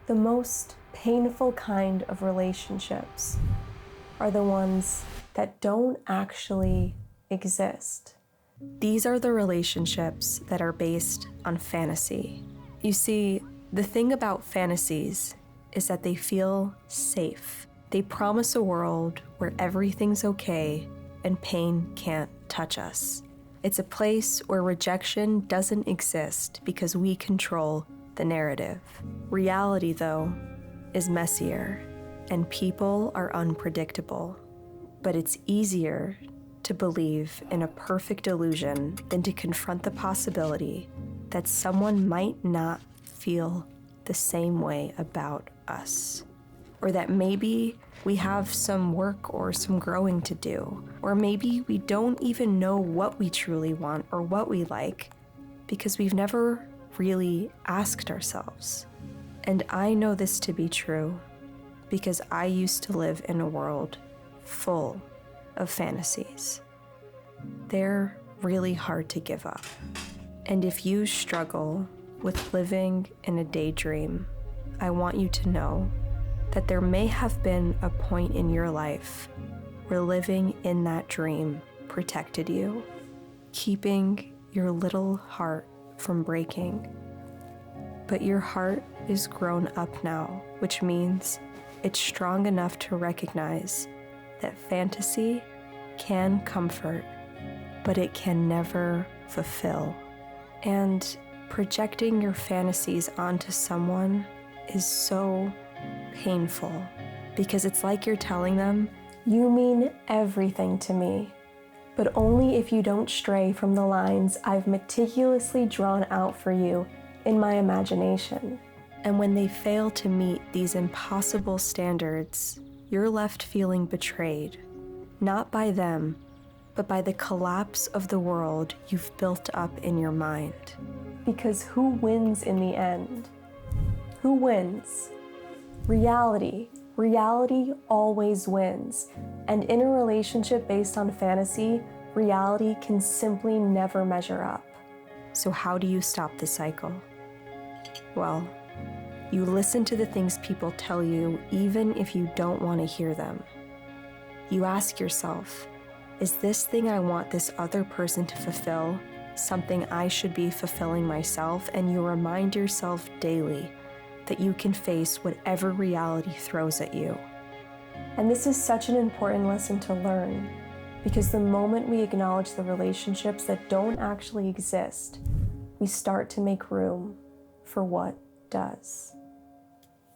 The most painful kind of relationships are the ones that don't actually exist. These are the relationships that are based on fantasy. You see, the thing about fantasies is that they feel safe. They promise a world where everything's okay and pain can't touch us. It's a place where rejection doesn't exist because we control the narrative. Reality, though, is messier, and people are unpredictable. But it's easier to believe in a perfect illusion than to confront the possibility that someone might not feel the same way about us. Or that maybe we have some work or some growing to do. Or maybe we don't even know what we truly want or what we like because we've never really asked ourselves. And I know this to be true because I used to live in a world full of fantasies. They're really hard to give up. And if you struggle with living in a daydream, I want you to know that there may have been a point in your life where living in that dream protected you, keeping your little heart from breaking. But your heart is grown up now, which means it's strong enough to recognize that fantasy can comfort, but it can never fulfill. And projecting your fantasies onto someone is so painful because it's like you're telling them, you mean everything to me, but only if you don't stray from the lines I've meticulously drawn out for you in my imagination. And when they fail to meet these impossible standards, you're left feeling betrayed, not by them, but by the collapse of the world you've built up in your mind. Because who wins in the end? Who wins? Reality. Reality always wins. And in a relationship based on fantasy, reality can simply never measure up. So how do you stop the cycle? Well, you listen to the things people tell you even if you don't want to hear them. You ask yourself, is this thing I want this other person to fulfill something I should be fulfilling myself? And you remind yourself daily that you can face whatever reality throws at you. And this is such an important lesson to learn, because the moment we acknowledge the relationships that don't actually exist, we start to make room for what does.